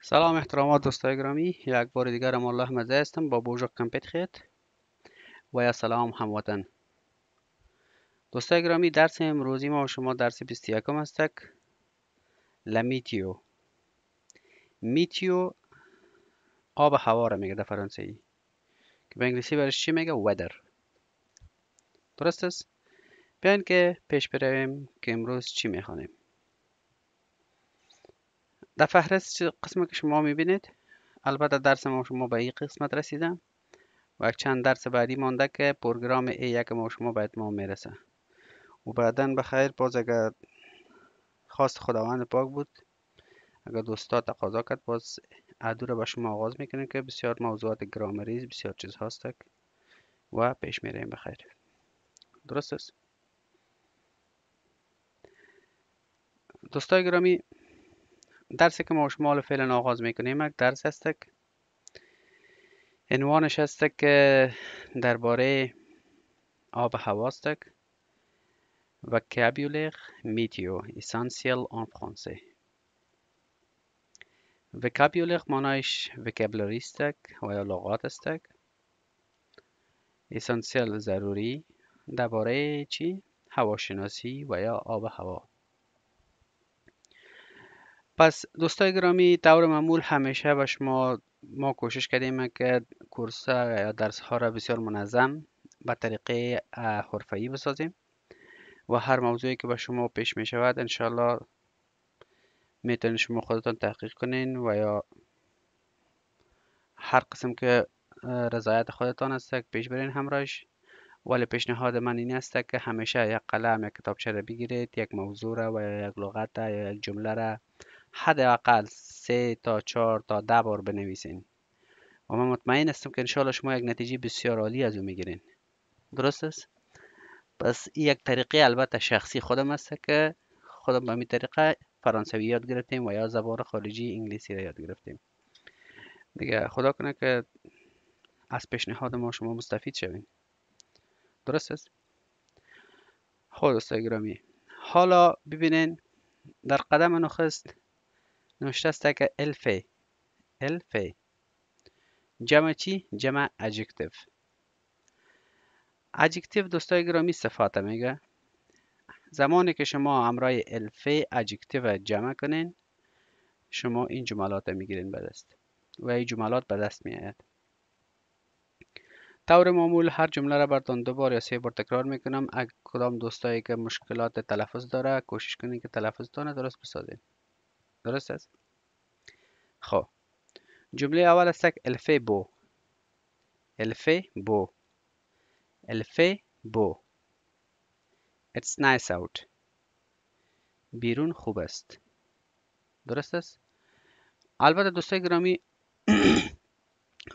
سلام احترامات دوستای گرامی، یک بار دیگر الله احمد هستم با بوجو کمپیت خیت و یا سلام هموطن. دوستای گرامی، درس امروزی ما و شما درس 21 هستک. لمیتیو میتیو آب و هوا را میگه در فرانسوی، که به انگلیسی برش چی میگه؟ weather. درست است؟ بیاین که پیش برویم که امروز چی میخوانیم. در فهرست قسمت که شما میبینید، البته درس ما و شما به این قسمت رسیدم و چند درس بعدی مانده که پروگرام A1 ما و شما به اتمام میرسه و بعداً بخیر. باز اگر خواست خداوند پاک بود، اگر دوستا تقاضا کرد، باز ادو رو به شما آغاز میکنیم که بسیار موضوعات گرامری بسیار چیز هست و پیش میریم بخیر. درست است؟ دوستای گرامی، درسی که ما شما فعلا آغاز میکنیم یک درس است که عنوانش است که درباره آب و هوا است. vocabulaire météo essentiel en français. vocabulaire معنایش vocabulary است و یا لغات است. essentiel ضروری، درباره چی؟ هواشناسی و یا آب و هوا. پس دوستای گرامی، طور معمول همیشه به ما کوشش کردیم که کورس یا درس ها را بسیار منظم به طریقه حرفه‌ای بسازیم و هر موضوعی که به شما پیش می شود انشالله میتونید شما خودتان تحقیق کنین و یا هر قسم که رضایت خودتان است پیش برین همراهش. ولی پیشنهاد من این است که همیشه یک قلم یک کتابچه را بگیرید، یک موضوع را و یا یک لغت یا یک جمله را حداقل 3 تا 4 تا 10 بار بنویسین و من مطمئن هستم که انشاءالله شما یک نتیجه بسیار عالی از او میگیرین. درست است؟ پس این یک طریقه البته شخصی خودم است که خودم به این طریقه فرانسوی یاد گرفتیم و یا زبان خارجی انگلیسی را یاد گرفتیم. دیگه خدا کنه که از پیشنهاد ما شما مستفید شوین. درست است؟ خب دوستای گرامی، حالا ببینین در قدم نخست نوشته است که الفه جمع چی؟ جمع ادجکتیو. ادجکتیو دوستای گرامی صفات میگه. زمانی که شما همراه الفه ادجکتیو جمع کنین، شما این جملات میگیرین به دست و این جملات به دست میآید. طور معمول هر جمله را براتون 2 بار یا 3 بار تکرار میکنم. اگر کدام دوستایی که مشکلات تلفظ داره، کوشش کنین که تلفظتان درست بسازین. درست است؟ خب جمله اول است الفه بو. الفه بو. الفه بو. It's nice out. بیرون خوب است. درست است؟ البته دوستای گرامی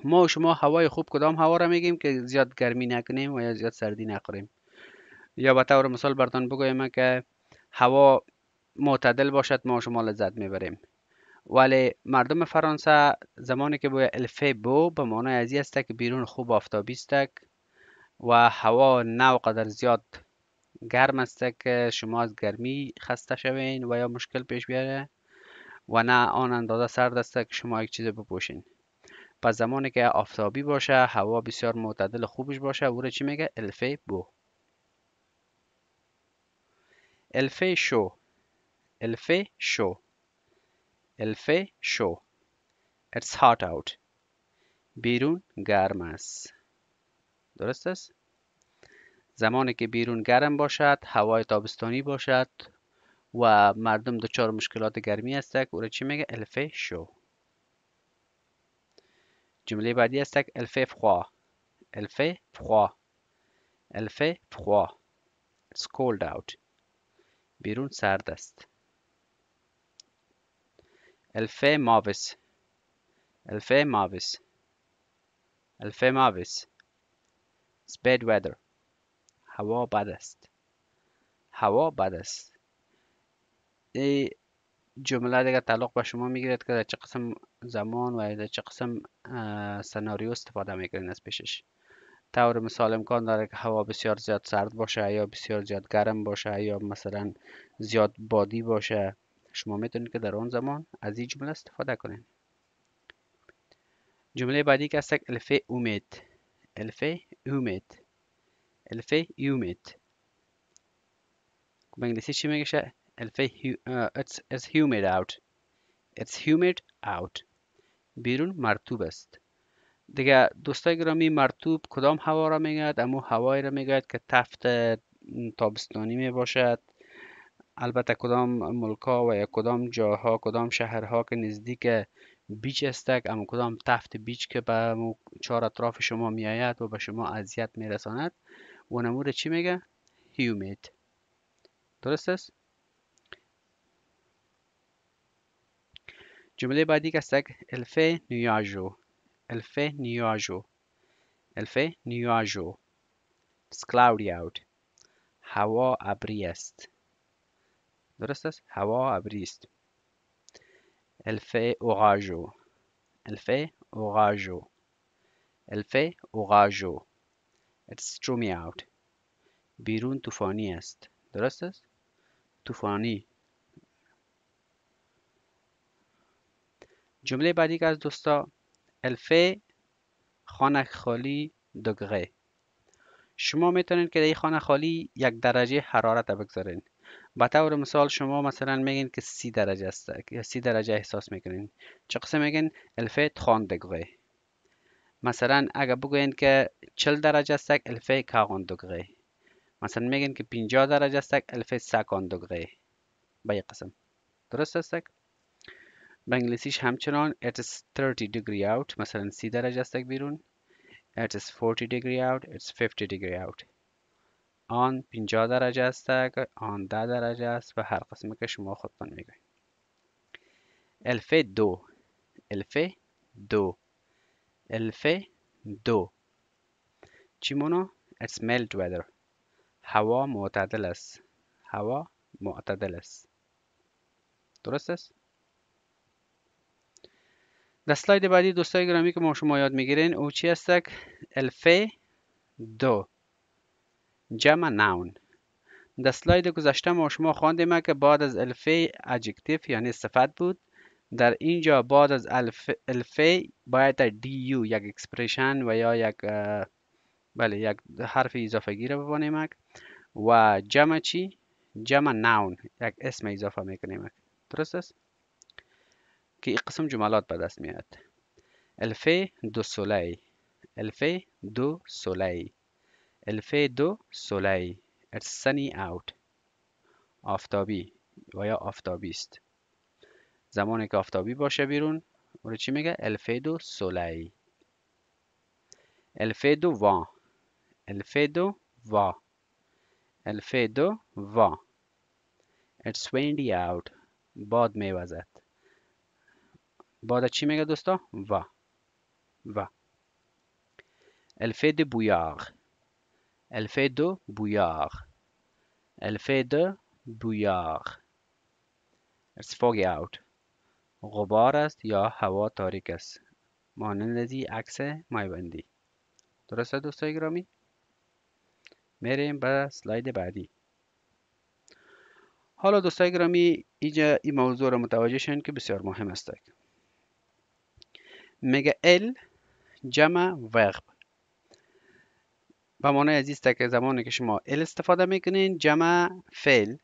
ما و شما هوای خوب کدام هوا را میگیم که زیاد گرمی نکنیم و یا زیاد سردی نخوریم. یا به طور مثال براتون بگویم که هوا معتدل باشد، ما و شما لذت میبریم. ولی مردم فرانسه زمانی که بوی الفه بو به معنای ازی است که بیرون خوب آفتابی است و هوا نه قدر زیاد گرم است که شما از گرمی خسته شوین و یا مشکل پیش بیاره و نه آن اندازه سرد است که شما یک چیز بپوشین. پس زمانی که آفتابی باشه، هوا بسیار معتدل خوبش باشه، او را چی میگه؟ الفه بو. الفه شو. الفه شو. الفه شو. It's hot out. بیرون گرم است. درست است؟ زمانی که بیرون گرم باشد، هوای تابستانی باشد و مردم دچار مشکلات گرمی است، او را چی میگه؟ الفه شو. جمله بعدی است الفه froid. الفه froid. الفه froid. It's cold out. بیرون سرد است. الفه ماوس. الفه ماوس. الفه ماوس. It's bad weather. هوا بد است. هوا بد است. این جمله دیگه تعلق به شما میگیرد که در چه قسم زمان و در چه قسم سناریو استفاده میکنین از پیشش. طور مثال امکان داره که هوا بسیار زیاد سرد باشه یا بسیار زیاد گرم باشه یا مثلا زیاد بادی باشه. شما میتونید که در اون زمان از این جمله استفاده کنین. جمله بعدی که هست الفه اومد. الفه اومد. الفه اومد. به انگلیسی چی میگه؟ الفه it's humid out. It's humid out. بیرون مرطوب است. دیگه دوستای گرامی، مرطوب کدام هوا را میگوید؟ امو هوایی را میگوید که تفت تابستانی می باشد. البته کدام ملکا و یا کدام جاها، کدام شهرها که نزدیک بیچ استک، اما کدام تفت بیچ که به چهار اطراف شما می آید و به شما اذیت می رساند، و نمور چی میگه؟ humid. درست است؟ جمله بعدی که است الفه نیاجو. الفه نیاجو. الفه نیاجو. It's cloudy out. هوا ابری است. درست است؟ هوا ابری است. الفه اوغاجو. الفه اوغاجو. الفه اوغاجو. It's stormy out. بیرون طوفانی است. درست است؟ طوفانی. جمله بعدی که از دوستا الفه خانه خالی دگره. شما میتونید که در این خانه خالی 1 درجه حرارت بگذارین. به طور مثال شما مثلا میگین که 30 درجه است یا 30 درجه احساس میکنین. چه قسم میگین؟ الفه 30 دگره. مثلا اگه بگوین که 40 درجه است الفه 40 دگره. مثلا میگین که 50 درجه است الفه 50 دگره. به این قسم. درست است؟ به انگلیسیش همچنان it is 30 degree out. مثلا 30 درجه است بیرون. it is 40 degree out. it's 50 degree out. آن 50 درجه است، آن 10 درجه است و هر قسمی که شما خودتان میگوید. الفه 2. الفه 2. الفه 2. چی مونو؟ it's mild weather. هوا معتدل است. هوا معتدل است. درست است؟ در سلاید بعدی دوستای گرامی که ما شما یاد میگیرین او چی است؟ الفه 2 جمع نون. در سلاید گذشته ما شما خواندیم که بعد از الفه adjective یعنی صفت بود. در اینجا بعد از الفه باید در دیو یک اکسپریشن و یا یک حرف اضافه گیره ببانیم و جمع چی؟ جمع نون، یک اسم اضافه میکنیم. درست است؟ که این قسم جملات به دست میاد. الفه دو سولی. الفه دو سولی. الفه دو سولی. It's sunny out. آفتابی و یا آفتابی است. زمانی که آفتابی باشه بیرون او رو چی میگه؟ الفه دو سولی. الفه دو وان. الفه دو وا. الفه دو وا. It's windy out. باد میوزد. باد چی میگه دوستا؟ وا. وا. الفه دو بویاغ. الفه دو بویاغ. الفه دو بویاغ. It's foggy out. غبار است یا هوا تاریک است. مانند عکس مایبندی. درسته دوستای گرامی؟ میریم به سلاید بعدی. حالا دوستای گرامی اینجا این موضوع رو متوجه شین که بسیار مهم است. میگه ال جمع ورب. به معنی عزیز که زمانی که شما ال استفاده میکنین جمع فعل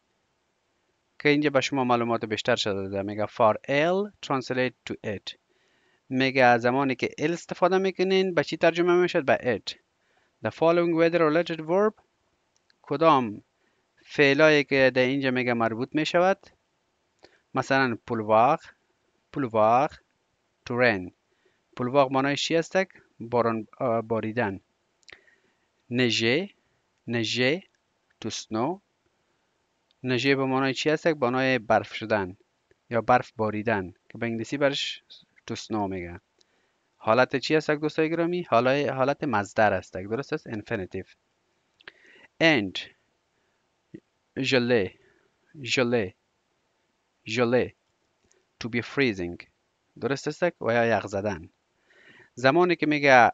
که اینجا به شما معلومات بیشتر شده ده. میگه for L translate to it. میگه زمانی که ال استفاده میکنین به چی ترجمه میشد؟ به it. The following weather related verb کدام فعلایی که در اینجا میگه مربوط میشود؟ مثلا پولواغ، پولواغ، to rain. پولواغ معنیش چی است؟ باران باریدن. نژه، نژه، to snow. نژه به معنای چی است؟ به معنای برف شدن یا برف باریدن که به انگلیسی برش to snow میگه. حالت چی است دوستای گرامی؟ حالت مصدر است. درست است؟ infinitive. and ژله، ژله، ژله. to be freezing. درست است؟ و یا یخ زدن. زمانی که میگه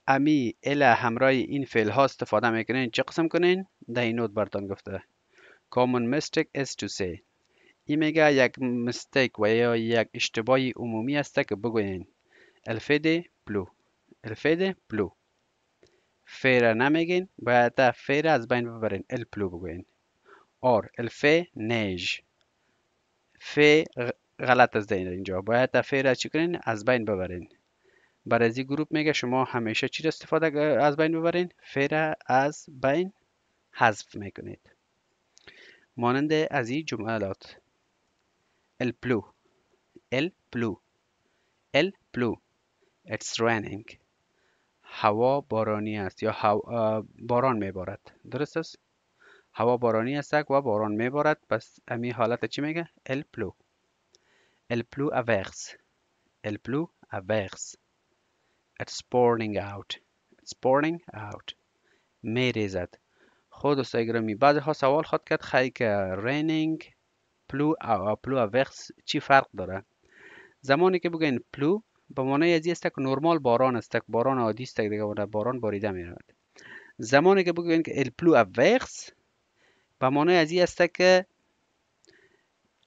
امی ال همراه این فعل ها استفاده میکنین چه قسم کنین؟ در این نوت براتون گفته. common mistake is to say. این میگه یک مستیک و یا یک اشتباه عمومی است که بگوین الفه پلو. الفید پلو. فیر نمیگین، باید فیر از بین ببرین، الپلو بگوین. اور الفه نیج. فی غلط از اینجا، باید فیر از چی کنین؟ از بین ببرین. برای از این گروپ میگه شما همیشه چی استفاده از بین ببرین؟ فیر از بین حذف میکنید. مانند از این جملات: الپلو، الپلو، الپلو. It's raining. هوا بارانی است یا باران میبارد. درست است؟ هوا بارانی است و باران میبارد. پس امی حالت چی میگه؟ الپلو. الپلو averse. الپلو averse. It's pouring out. It's pouring out. میریزد. خود دوستای گرامی بعضی ها سوال خود کرد خیلی که raining پلو او پلو averse چی فرق داره؟ زمانی که بگین پلو به معنی از است که نرمال باران است، باران عادی است، دیگه باران باریده میرود. زمانی که بگوین که el پلو averse به معنی از است که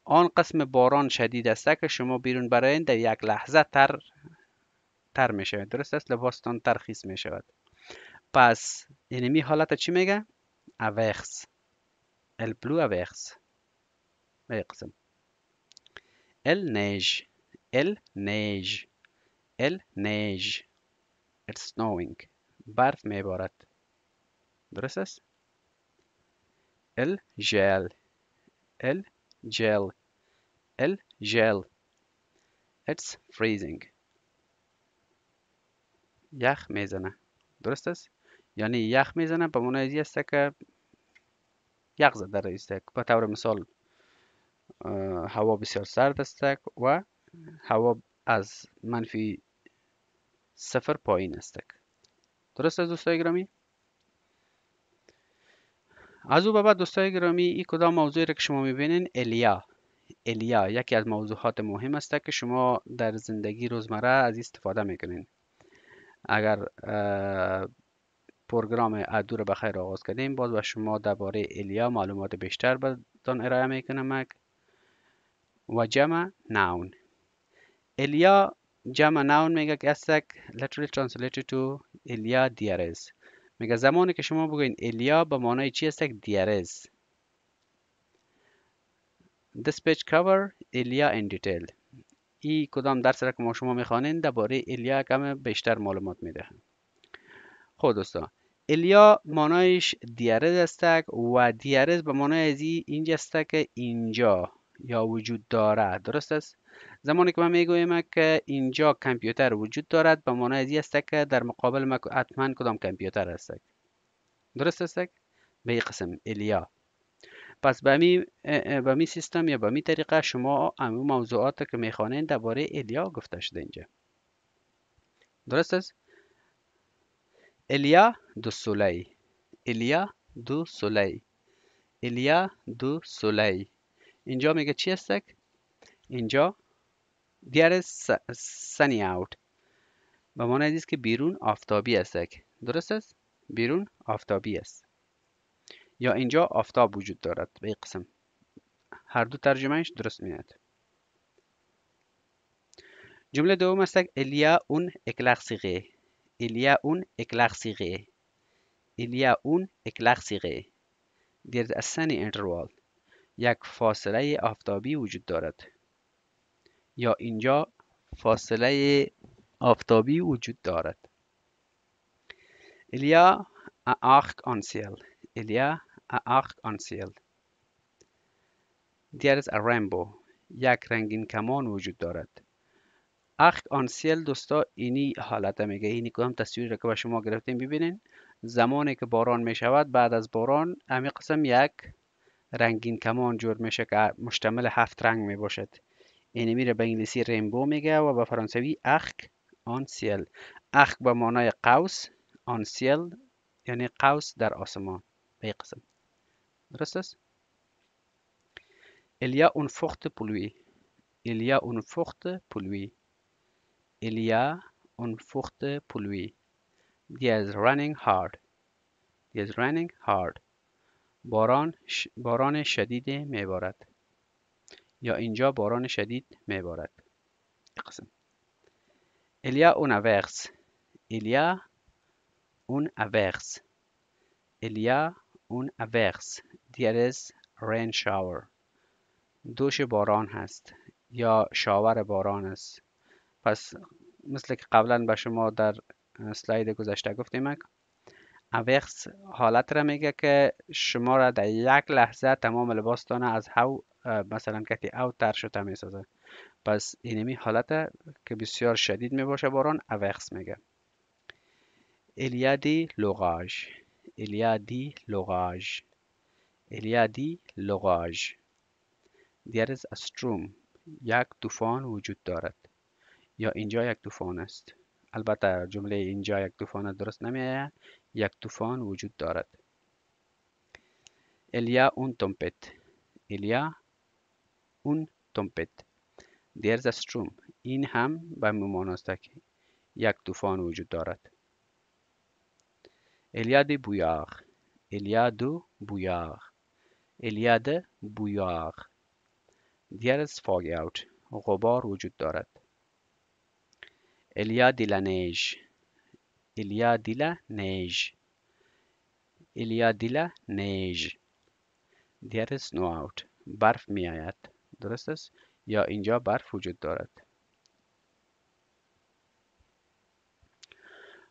آن قسم باران شدید است که شما بیرون براین در یک لحظه تر می شود. درست است؟ لباستان ترخیص می شود. پس اینمی حالت چی میگه؟ averse. el پلو averse. به قسم el neige. el neige. el neige. It's snowing. برف میبارد. درست است؟ الجل. الجل. الجل. It's freezing. یخ میزنه. درست است؟ یعنی یخ میزنه به معنی ازی است که یخ زده است. به طور مثال هوا بسیار سرد است و هوا از منفی 0 پایین است. درست است دوستای گرامی؟ از او به بعد دوستای گرامی این کدام موضوعی را که شما میبینین الیا. الیا یکی از موضوعات مهم است که شما در زندگی روزمره از استفاده میکنین. اگر پروگرام ادو رو بخیر آغاز کردیم باز و شما درباره الیا معلومات بیشتر بهتون ارائه میکنم. و جمع ناون. الیا جمع ناون میگه که استک literally translated to الیا دیارز. میگه زمانی که شما بگوین الیا به معنای چی است؟ دیارز. This page cover الیا in detail. این کدام درس را که ما شما میخوانین درباره الیا کم بیشتر معلومات میده. خب دوستان الیا معنایش دیارز است و دیارز به معنای از اینجا است که اینجا یا وجود داره. درست است؟ زمانی که ما میگوییم که اینجا کامپیوتر وجود دارد به معنای از است که در مقابل ما حتما کدام کامپیوتر است. درست است؟ به این قسم الیا. پس به می سیستم یا به می طریقه شما همه موضوعات که میخوانین درباره الیا گفته شده اینجا. درست است؟ الیا دو سولی. الیا دو سولی. الیا دو سولی. اینجا میگه چی است؟ اینجا دیار سنی اوت به معنی است که بیرون آفتابی است. درست است؟ بیرون آفتابی است. یا اینجا آفتاب وجود دارد. به این قسم هر دو ترجمهش درست میاد. جمله دوم است الیا اون اکلاقسیقه. الیا اون اکلاقسیقه. الیا اون اکلاقسیقه. در السنی انتروال یک فاصله آفتابی وجود دارد. یا اینجا فاصله آفتابی وجود دارد. الیا آخک آنسیل. الیا آخک آنسیل. There is a rainbow. یک رنگین کمان وجود دارد. آخک آنسیل دوستا اینی حالت میگه. اینی کدام تصویری که با شما گرفتیم ببینین. زمانی که باران میشود بعد از باران امی قسم یک رنگین کمان جور میشه که مشتمل 7 رنگ میباشد. اینی میره به انگلیسی رینبو میگه و به فرانسوی آخک آنسیل. آخک به معنای قوس، آنسیل یعنی قوس در آسمان. به قسم درست است؟ Il y a une forte pluie. Il y a une forte pluie. Il y a une forte pluie. It is raining hard. It is raining hard. باران شدید میبارد. یا اینجا باران شدید میبارد. قسم il y a un averse il y a un averse il y a un averse there is rain shower دوش باران هست یا شاور باران است. پس مثل که قبلا به شما در اسلاید گذشته گفتیم اورس حالت را میگه که شما را در یک لحظه تمام لباستان از هوا مثلا کتی او تر شده میسازه. پس اینمی حالت که بسیار شدید می باشه باران اورس میگه. il y a des l'orage il y a des l'orage il y a des l'orage there is a storm یک طوفان وجود دارد یا اینجا یک طوفان است. البته جمله اینجا یک طوفان درست نمیآید. یک طوفان وجود دارد. il y a une tempête il y a une tempête there's a storm این هم به معنی است که یک طوفان وجود دارد. il y a des brouillards il y a de brouillards il y a de brouillards there is fog out غبار وجود دارد. il y a de la neige il y a de la neige il y a de la neige there is snow out برف می آید. درست است؟ یا اینجا برف وجود دارد.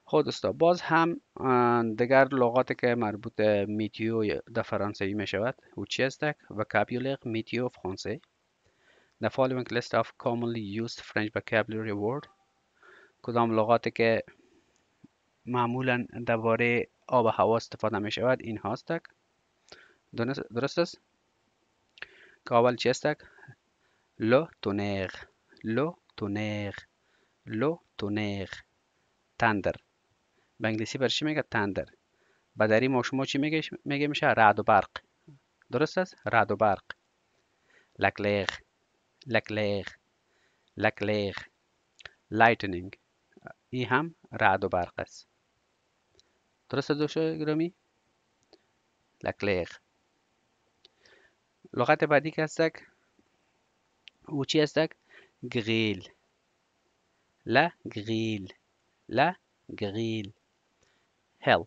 خب دوستا باز هم دیگر لغاتی که مربوط به میتیو در فرانسوی می شود او چی است؟ vocabulaire météo français the following list of commonly used French vocabulary word کدام لغاتی که معمولا درباره آب و هوا استفاده می شود این هاست. درست است؟ که اول چی است؟ le tonnerre le tonnerre le tonnerre تندر به انگلیسی برش میگه تندر. به دری ما شما چی میگه میشه رعد و برق. درست است؟ رعد و برق. لکلیر لکلیر لکلیر لایتنینگ این هم رعد و برق است. درست دوستان گرامی؟ لکلیر. لغت بعدی که هست او چی است؟ گریل لا گریل لا گریل هل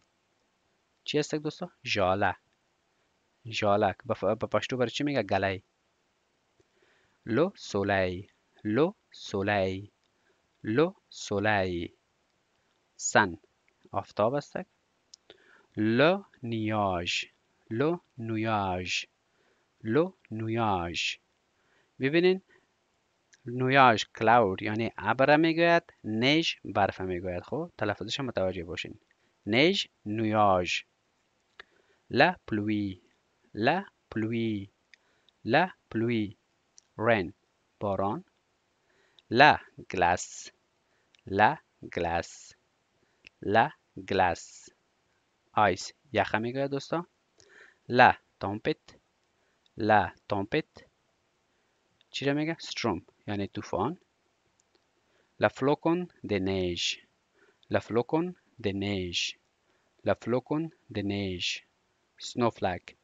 چی است دوستان؟ ژاله ژاله به پشتو برای چی میگه گلی. لو سولی لو سولی لو سولی سن آفتاب است. لو نیاژ لو نیاژ لو نیاژ ببینین نویاژ کلاود یعنی ابر میگوید نیج برف میگوید. خب تلفظش متوجه باشین. نیج نویاژ لا پلوی لا پلوی لا پلوی رین باران لا گلاس لا گلاس لا گلاس آیس یخه میگوید دوستا. لا تامپت لا تامپت چی را میگه؟ ستروم یعنی طوفان. la flocon de neige la flocon de neige la flocon de neige snowflake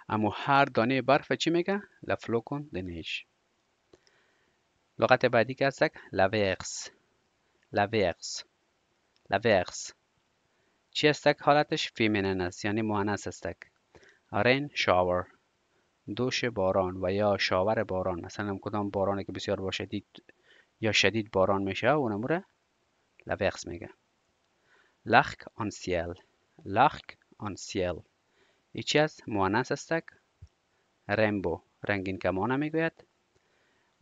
اما هر دانه برف چی میگه؟ la flocon de neige. لغت بعدی که هست l'averse l'averse l'averse چی است حالتش؟ فیمینین است یعنی مؤنث است. rain shower دوش باران و یا شاور باران. مثلا کدام بارانی که بسیار با شدید یا شدید باران میشه اونم را l'averse میگه. l'arc en ciel l'arc en ciel این چی است؟ مؤنث است. رینبو رنگین کمان میگوید.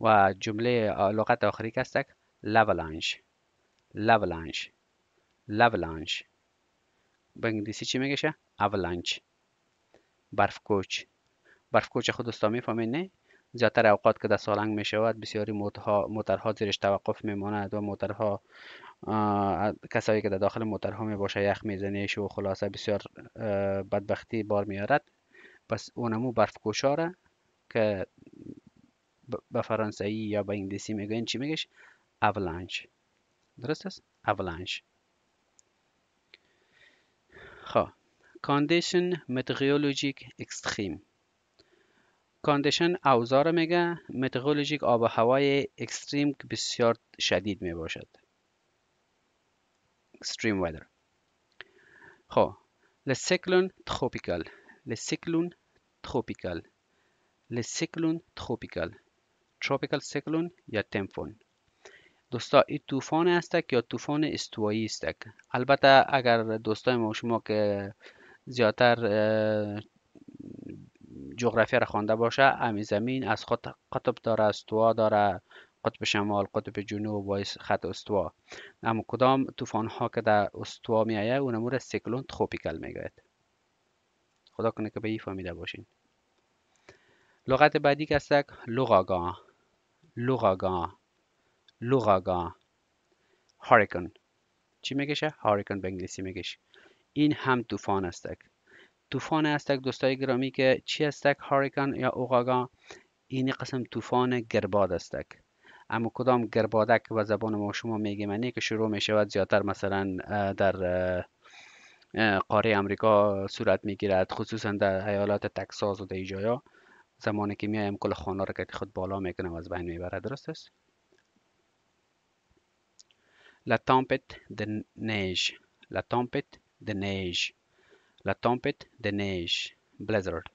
و جمله لغت آخری که است l'avalanche l'avalanche l'avalanche به انگلیسی چی میگه؟ avalanche برفکوچ. برفکوچ خود دوستا میفهمین نه؟ زیادتر اوقات که در سالنگ می شود بسیاری موترها زیرش توقف میماند و موترها کسایی که در داخل موترها می باشه یخ میزنیش و خلاصه بسیار بدبختی بار میارد. پس اونمو برفکوچاره که به فرانسوی یا به انگلیسی میگن چی میگش؟ avalanche. درست است؟ avalanche. خب condition meteorologic extreme کاندیشن اوضاع میگه. متئورولوژیک آب و هوای اکستریم که بسیار شدید می باشد. extreme weather. خب لسیکلون تروپیکال، لسیکلون تروپیکال، لسیکلون تروپیکال، تروپیکال سیکلون یا تیمفون. دوستا این طوفان است یا طوفان استوایی است. البته اگر دوستای ما و شما که زیادتر جغرافیا را خوانده باشه، امی زمین از خود قطب داره، استوا داره، قطب شمال، قطب جنوب و خط استوا. اما کدام طوفان ها که در استوا می آید اون را سیکلون تروپیکال میگوید. خدا کنه که به این فهمیده باشین. لغت بعدی که است لوراگان، لوراگان، لوراگان، هاریکن. چی میگشه؟ هاریکن به انگلیسی میگش. این هم طوفان است. طوفان است دوستای گرامی که چی است؟ هاریکن یا اوراگان. این قسم طوفان گرباد است. اما کدام گرباده که به زبان ما شما میگیم منی که شروع میشود زیادتر مثلا در قاره امریکا صورت میگیرد، خصوصا در ایالات تکساس و در جایا. زمانی که میایم کل خانه را که خود بالا میکنم از بین میبرد. درست است؟ La tempête de neige، La tempête de neige، La tempête de neige، blizzard،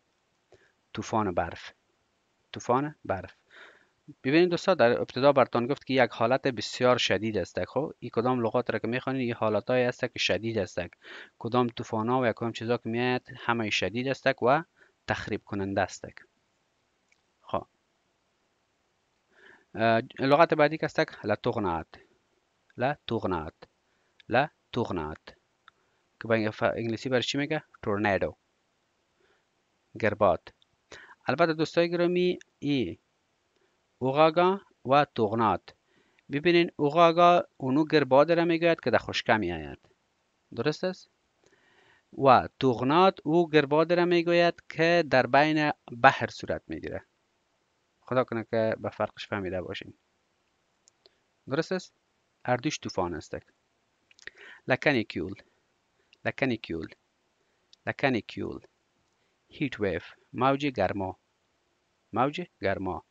طوفان برف، طوفان برف. ببینید دوستا، در ابتدا براتون گفت که یک حالت بسیار شدید است. خب این کدام لغات را که میخوانید این حالتایی است که شدید است. کدام طوفان ها و کدام چیزا که میاد همه شدید است و تخریب کننده است. خب لغت بعدی که است لا تورناد، لا تورناد، لا تورناد که به انگلیسی برش چی میگه؟ تورنادو، گرباد. البته دوستای گرامی ای اوراگان و تورناد، ببینین اوراگان اونو گرباد را میگوید که در خشکی می آید. درست است؟ و تورناد او گرباد را میگوید که در بین بحر صورت میگیره. خدا کنه که به فرقش فهمیده باشین. درست است؟ اردوش طوفان است. لکانیکیول، لکانیکیول، لکانیکیول، هیت ویف، موج گرما، موج گرما.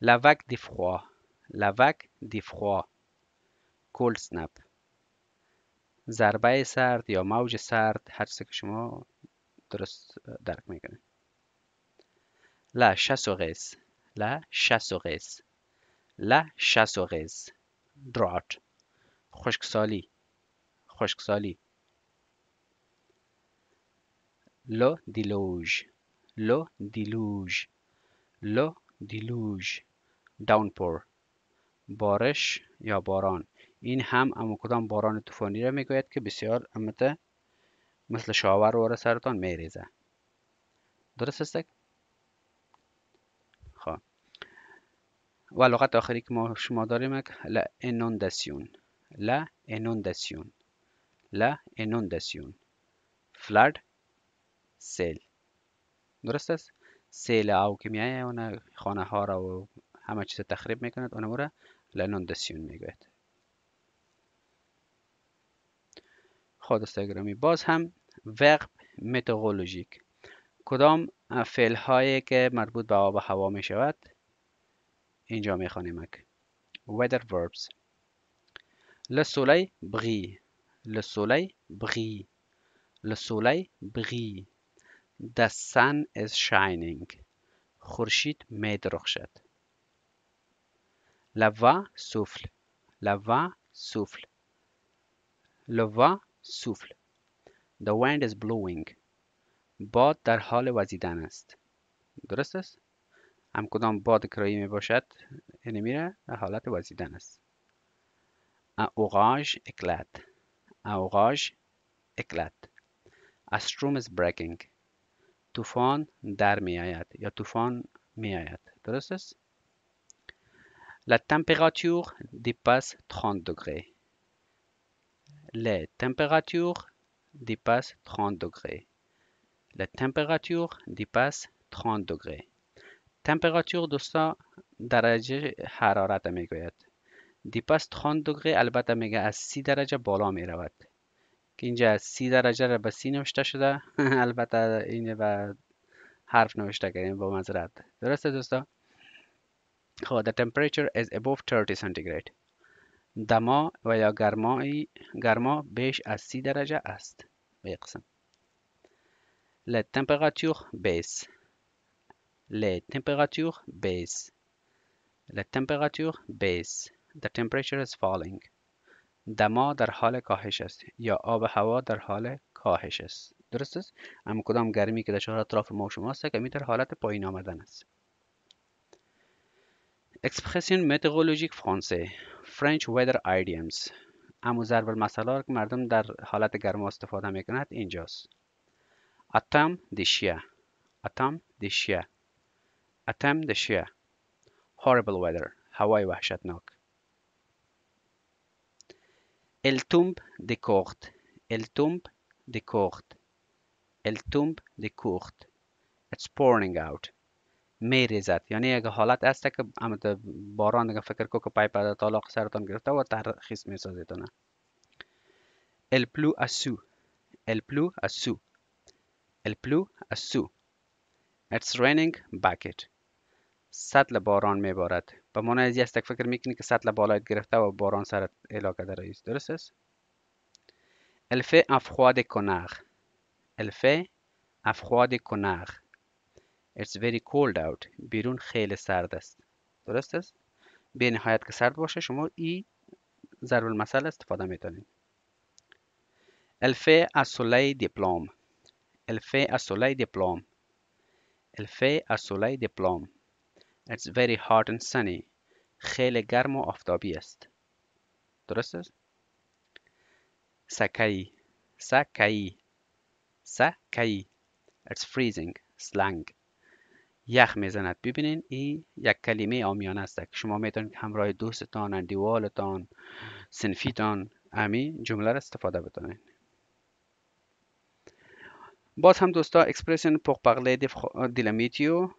La vague de froid، La vague de froid، cold snap، ضربه سرد یا موج سرد، هر چیزی که شما درست درک میکنید. La chasseuse، La chasseuse، La chasseuse، drought، خشکسالی، خشکسالی. Le déluge، Le déluge، Le déluge، downpour، بارش یا باران. این هم اما کدام باران طوفانی را میگوید که بسیار امته مثل شاور واره سرتان میریزه. درست است؟ خب و لغت آخری که ما شما داریم لا inundation، لا inundation، لا inundation، flood، سیل. درست است؟ سیل او که میایه اون خانه ها را و همه چیز تخریب میکند، اون را لا inundation میگوید. خب دوستان گرامی، باز هم ورب متئورولوژیک، کدام فعل هایی که مربوط به آب و هوا می شود اینجا می خوانیم. weather verbs. Le soleil brille، Le soleil brille، Le soleil brille، The sun is shining، خورشید می درخشد. Le vent souffle، Le vent souffle، Le vent souffle، The wind is blowing، باد در حال وزیدن است. درست است؟ هم کدام باد کرایی می باشد یعنی میره در حالت وزیدن است. Un orage éclate، Un orage éclate، A storm is breaking، طوفان در می آید یا طوفان می آید. درست است؟ La température dépasse 30 degrés، La température dépasse 30 degrés، La température dépasse 30 degrés. تمپراتور دوستا درجه حرارت میگوید. دیپاس 30 درجه البته میگه از 30 درجه بالا میرود که اینجا 30 درجه را به 30 نوشته شده. البته این و حرف نوشته کردیم با معذرت. درسته دوستا؟ خب the temperature is above 30 centigrade. دما و یا گرما بیش از 30 درجه است. به این قسم. La température baisse. La température baisse. La température baisse. The temperature is falling. دما در حال کاهش است یا آب و هوا در حال کاهش است. درست است؟ اما کدام گرمی که در شهر اطراف ما و شما است که در حالت پایین آمدن است. Expression météorologique français. French weather idioms. اما ضرب المثل که مردم در حالت گرما استفاده میکنند اینجاست. Attends de chien. Attends de chien. Attends de chien. Horrible weather. هوای وحشتناک. Elle tombe de courte. Elle tombe de courte. Elle tombe de courte. It's pouring out. میریزد. یعنی یک حالت است که باران دیگه فکر کو که پایپ طلاق سرتان گرفته و ترخیص میسازیتونه. Elle pleut à sous. Elle pleut à sous. Elle pleut à sous. It's raining bucket. سطل باران میبارد. به معنی از است که فکر میکنی که سطل بالایت گرفته و باران سرت علاقه داره است. درست است؟ Elle fait un froid de connard. Elle fait un froid de connard. It's very cold out. بیرون خیلی سرد است. درست است؟ به نهایت که سرد باشه شما این ضرب المثل استفاده میتونید. Elle fait un soleil de plomb. Elle fait un soleil de plomb. Elle fait un soleil de plomb. It's very hot and sunny. خیلی گرم و آفتابی است. درست است؟ سکایی. سکایی. سکایی. It's freezing. slang. یخ میزند. ببینین این یک کلمه عامیانه است که شما میتونید همراه دوستتان، اندیوالتان، صنفیتان امی جمله را استفاده بتونید. باز هم دوستا اکسپرشن pour parler de la météo.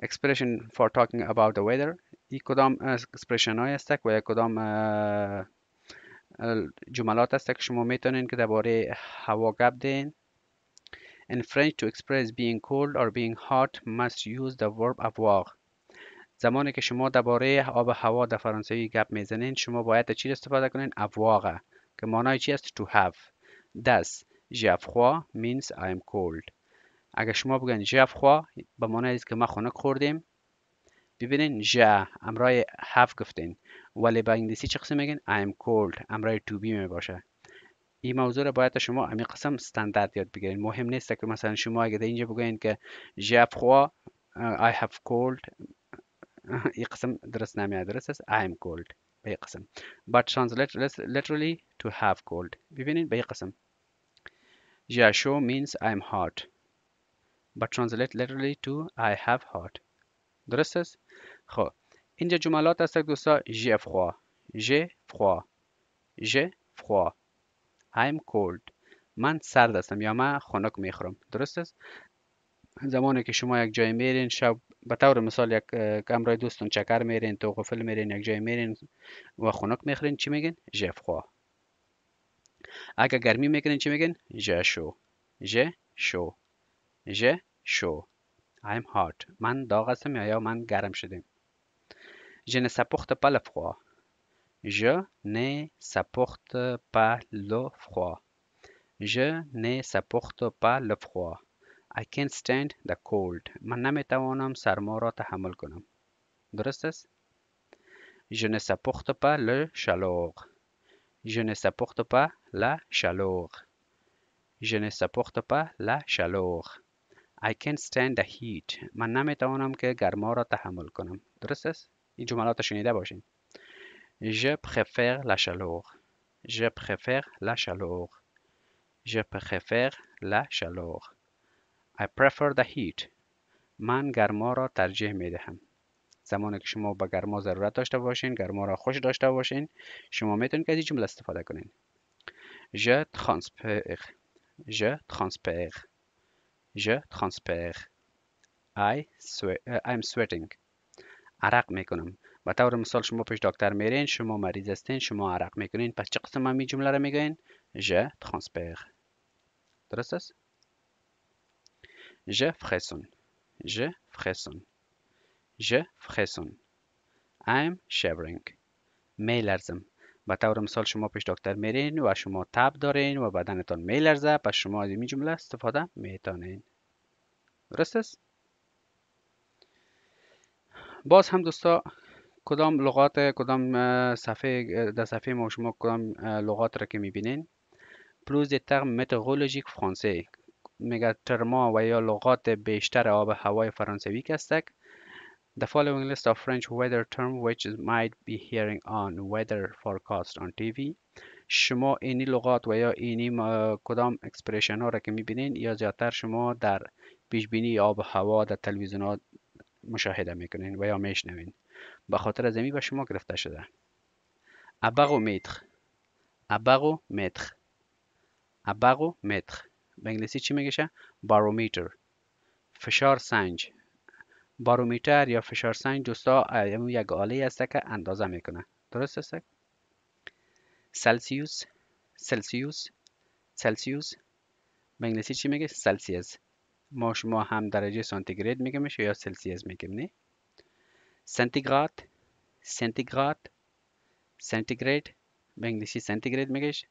expression for talking about the weather. این کدام اکسپرشن های است و یا کدام جملات است که شما میتونید که درباره هوا گپ دین. In French, to express being cold or being hot, must use the verb avoir. زمانی که شما درباره آب و هوا در فرانسوی گپ میزنین شما باید چی استفاده کنین؟ avoir که معنای چی است؟ to have. Thus, j'ai froid means I am cold. اگر شما بگین j'ai froid به معنای است که ما خنک خوردیم. ببینین j'ai امرای have گفتین ولی با انگلیسی چه قسم میگین؟ I am cold امرای to be می باشه. این موضوع را باید شما همین قسم استاندارد یاد بگیرین. مهم نیست که مثلا شما اگه در اینجا بگین که j'ai froid I have cold این قسم درست نمیاد. درست است I am cold به این قسم. But translate literally to have cold. ببینید به این قسم j'ai chaud means I am hot. But translate literally to I have hot. درست است؟ خب اینجا جملات هست دوستا. j'ai froid. j'ai froid. j'ai froid. I am cold. من سرد هستم یا من خنک میخورم. درست است؟ زمانی که شما یک جای میرین شب به طور مثال یک امرای دوستون چکر میرین تو قفل میرین یک جای میرین و خنک میخورین چی میگین؟ j'ai froid. اگر گرمی میکنین چی میگین؟ j'ai chaud. j'ai chaud. j'ai chaud. I am hot. من داغ هستم یا من گرم شدیم. je ne supporte pas le froid. je ne supporte pas le froid. je ne supporte pas le froid. I can't stand the cold. من نمیتوانم سرما را تحمل کنم. درست است؟ Je ne supporte pas le chaleur. Je ne supporte pas la chaleur. Je ne supporte pas la chaleur. I can't stand the heat. من نمیتوانم که گرما را تحمل کنم. درست است؟ این جملات شنیده باشین. Je préfère la chaleur. Je préfère la chaleur. Je préfère la chaleur. I prefer the heat. من گرما را ترجیح می دهم. زمانی که شما با گرما ضرورت داشته باشین، گرما را خوش داشته باشین، شما میتونید که از این جمله استفاده کنین. Je transpire. Je transpire. Je transpire. I'm sweating. عرق میکنم. به طور مثال شما پیش دکتر میرین، شما مریض هستین، شما عرق میکنین، پس چه قسم هم این جمله را میگین؟ Je transpire. درست است؟ Je frissonne. Je frissonne. Je frissonne. I'm shivering. میلرزم. به طور مثال شما پیش دکتر میرین و شما تب دارین و بدنتان میلرزه، پس شما از این جمله استفاده میتونین. درست است؟ باز هم دوستا کدام لغات کدام صفحه در صفحه ما شما کدام لغات را که میبینین plus des termes météorologiques français میگه ترما و یا لغات بیشتر آب هوای فرانسوی که است. The following list of French weather terms which might be hearing on weather forecast on TV. شما اینی لغات و یا اینی کدام اکسپریشن ها را که میبینین یا زیادتر شما در پیش بینی آب و هوا در تلویزیونات مشاهده میکنین و یا میشنوین. به خاطر از به شما گرفته شده. ابارومتر. ابارومتر. ابارومتر به انگلیسی چی میگه؟ بارومتر. فشار سنج. بارومتر یا فشار سنج دوستا یک آله است که اندازه میکنه. درست است؟ سلسیوس. سلسیوس. سلسیوس به انگلیسی چی میگه؟ سلسیوس. ما شما هم درجه سانتیگراد میگیمش یا سلسیوس میگیم نه؟ سانتیگراد. سانتیگراد. سانتیگراد به انگلیسی سانتیگراد میگیش.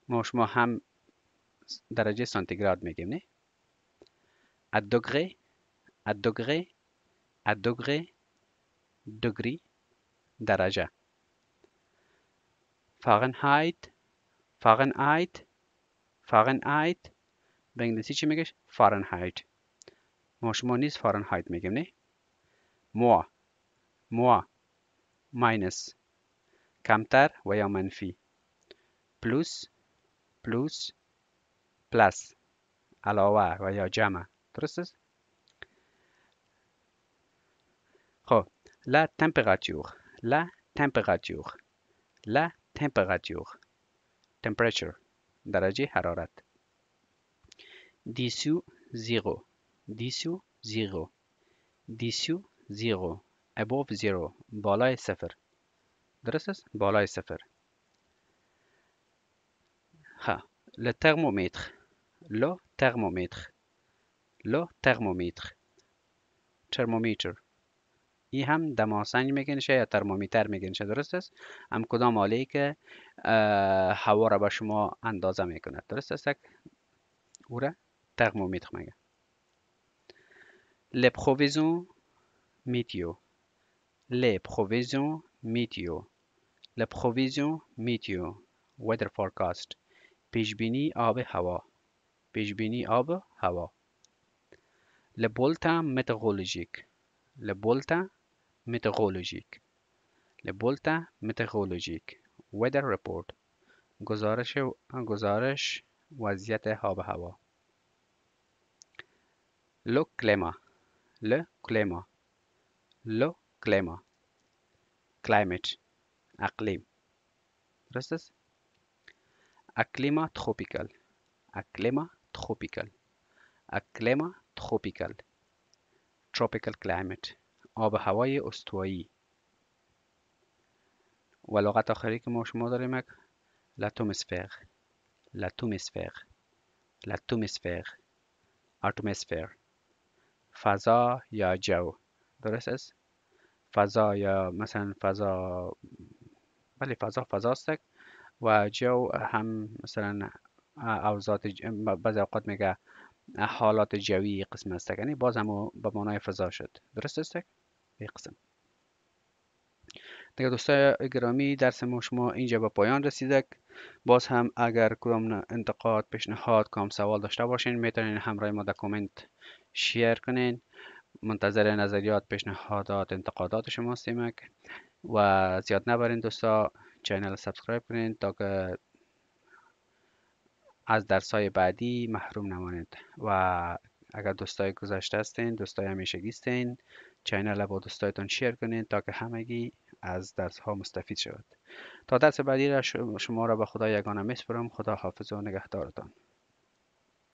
ما شما هم درجه سانتیگراد میگیم نه؟ الدوگری. الدوگری. الدوگری. دوگری درجه. فارنهایت. فارنهایت. فارنهایت به انگلیسی چی میگه؟ فارنهایت. ما شما نیست فارنهایت میگیم نه؟ موا. موا ماینس کمتر و یا منفی. پلوس. پلوس پلاس علاوه و یا جمع. درست است؟ خب لا تمپراتور. لا تمپراتور. لا تمپراتور temperature درجه حرارت. دیسو زیرو. دیسو زیرو. دیسو زیرو above zero بالای صفر. درست است؟ بالای صفر. ها le thermomètre. le thermomètre. le thermomètre thermometer این هم دماسنج میگنشه یا ترمومتر میگنشه. درست است؟ هم کدام آله‌ای که هوا را به شما اندازه میکنه. درست است؟ او را ترمومتر میگه. les provisions météo. les provisions météo. les provisions météo weather forecast پیش بینی آب هوا. پیش بینی آب هوا. le bulletin météorologique. le bulletin météorologique. le bulletin météorologique weather report گزارش وضعیت آب هوا. le climat. le climat. le climat climate اقلیم. درست است؟ اقلیم تروپیکال. اقلیم تروپیکال. اقلیم تروپیکال tropical climate آب هوای استوایی. و لغت آخری که ما شما داریم لاتومسفر. لاتومسفر. لاتومسفر اتمسفر فضا یا جو. درست است؟ فضا یا مثلا فضا، بله فضا فضاست و جو هم مثلا اوضاع بعضی اوقات میگه حالات جوی قسم است یعنی باز هم به معنای فضا شد. درست است؟ این قسم دیگه دوستای گرامی درس ما شما اینجا به پایان رسیده. باز هم اگر کدام انتقاد پیشنهاد کام سوال داشته باشین میتونین همراه ما در کامنت شیر کنین. منتظر نظریات پیشنهادات انتقادات شما هستیم و زیاد نبرین دوستا. چینل سابسکرایب کنین تا که از درسای بعدی محروم نمانید. و اگر دوستای گذشته هستین دوستای همیشگی هستین چینل با دوستایتان شیر کنین تا که همگی از درس ها مستفید شود. تا درس بعدی را شما را به خدا یگانه میسپارم. خدا حافظ و نگهدارتان.